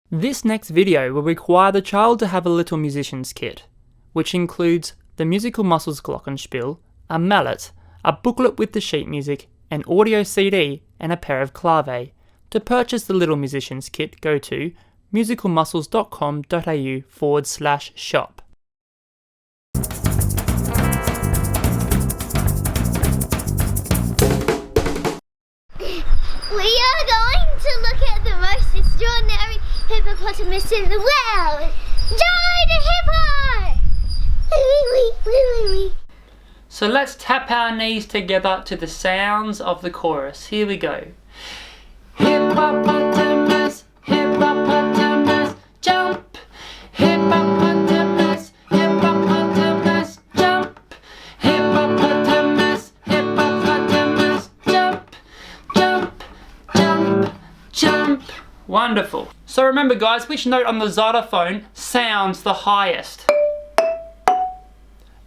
This next video will require the child to have a little musician's kit, which includes the musical muscles glockenspiel, a mallet, a booklet with the sheet music, an audio CD, and a pair of clave. To purchase the little musician's kit, go to musicalmuscles.com.au/shop. We are going to look at the most extraordinary hippopotamus in the world, Jo the Hippo! So let's tap our knees together to the sounds of the chorus. Here we go. Hippopotamus, hippopotamus, jump. Hippopotamus, hippopotamus, jump. Hippopotamus, hippopotamus, jump. Jump, jump, jump. Wonderful. So remember guys, which note on the xylophone sounds the highest?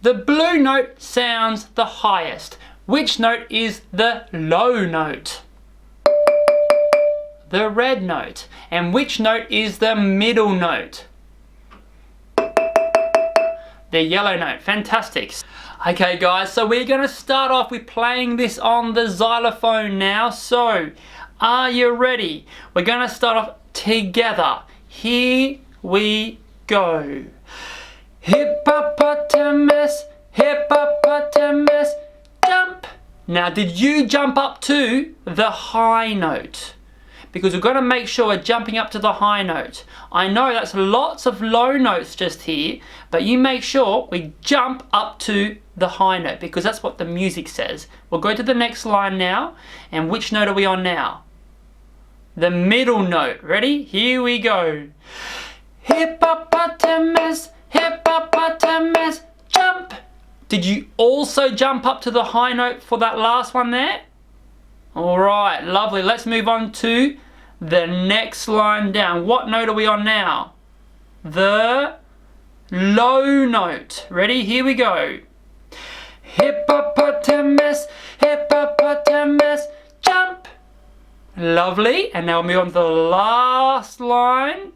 The blue note sounds the highest. Which note is the low note? The red note. And which note is the middle note? The yellow note. Fantastic. Okay guys, so we're going to start off with playing this on the xylophone now. So, are you ready? We're going to start off together. Here we go. Hippopotamus, hippopotamus, jump. Now, did you jump up to the high note? Because we're going to make sure we're jumping up to the high note. I know that's lots of low notes just here, but you make sure we jump up to the high note because that's what the music says. We'll go to the next line now. And which note are we on now? The middle note. Ready? Here we go. Hippopotamus, hippopotamus, jump. Did you also jump up to the high note for that last one there? Alright, lovely. Let's move on to the next line down. What note are we on now? The low note. Ready? Here we go. Hippopotamus, hippopotamus, jump. Lovely. And now we'll move on to the last line.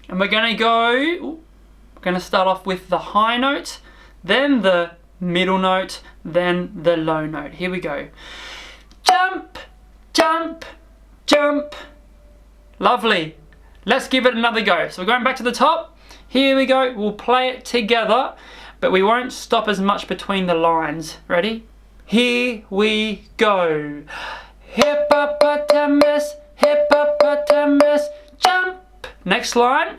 And we're going to go, we're going to start off with the high note, then the middle note, then the low note. Here we go. Jump, jump, jump. Lovely. Let's give it another go. So we're going back to the top. Here we go. We'll play it together, but we won't stop as much between the lines. Ready? Here we go. Hippopotamus, hippopotamus, jump. Next line.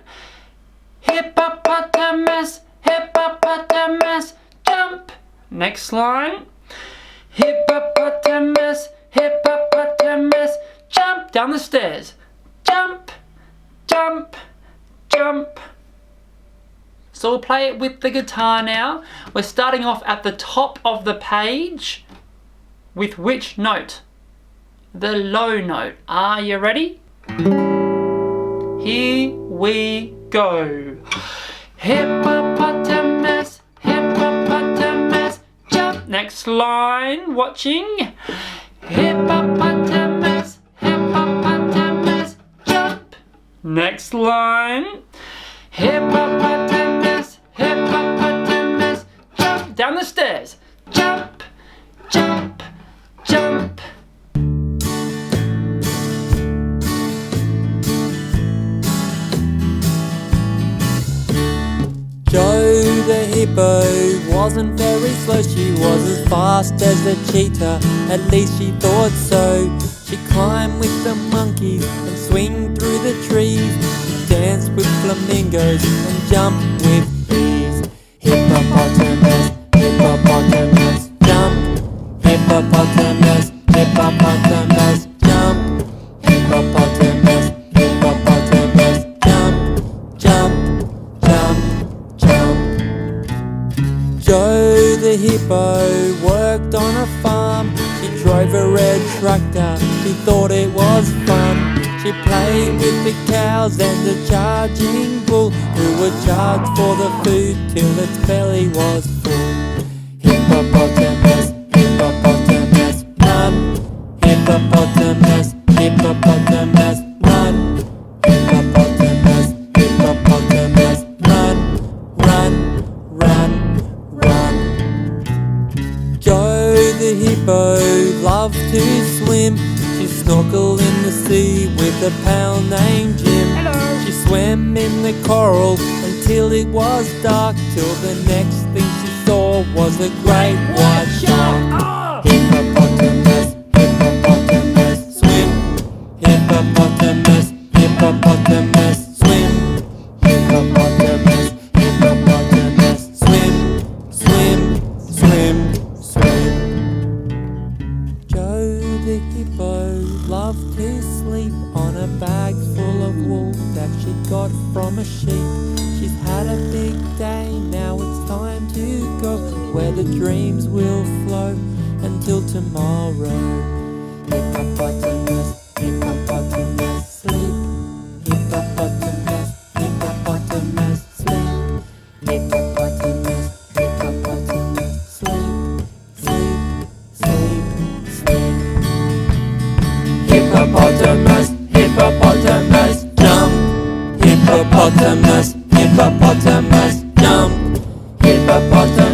Hippopotamus, hippopotamus, jump. Next line. Hippopotamus, hippopotamus, jump. Down the stairs. Jump, jump, jump. So we'll play it with the guitar now. We're starting off at the top of the page. With which note? The low note. Are you ready? Here we go. Hippopotamus, hippopotamus, jump. Next line, watching. Hippopotamus, hippopotamus, jump. Next line. Hippopotamus, hippopotamus, jump. Down the stairs. Jump, jump, jump. Jo the hippo wasn't very slow. She was as fast as a cheetah, at least she thought so. She climbed with the monkeys and swing through the trees. She danced with flamingos and jumped with ease. Hippopotamus, hippopotamus, jump. Hippopotamus, hippopotamus, jump. Hippopotamus, hippopotamus, jump, jump, jump, jump. Jo the hippo worked on a farm. She drove a red tractor, she thought it was fun. She played with the cows and the charging bull, who would charge for the food till its belly was full. Hippopotamus, hippopotamus, run. Hippopotamus, hippopotamus, run. Hippopotamus. a pal named Jim. Hello. She swam in the coral until it was dark, till the next thing she saw was a great white shark. Oh. Hippopotamus, hippopotamus, swim. Hippopotamus, hippopotamus, swim. Hippopotamus, hippopotamus, swim, swim, swim, swim. Jo the hippo loved to sleep on a bag full of wool that she got from a sheep. She's had a big day, now it's time to go where the dreams will flow until tomorrow. Hippopotamus, hippopotamus, sleep. Hippopotamus, hippopotamus, sleep. Hippopotamus, hippopotamus, sleep. Sleep, sleep, sleep. Hippopotamus, hippopotamus, jump. Hippopotamus, hippopotamus, jump. Hippopotamus.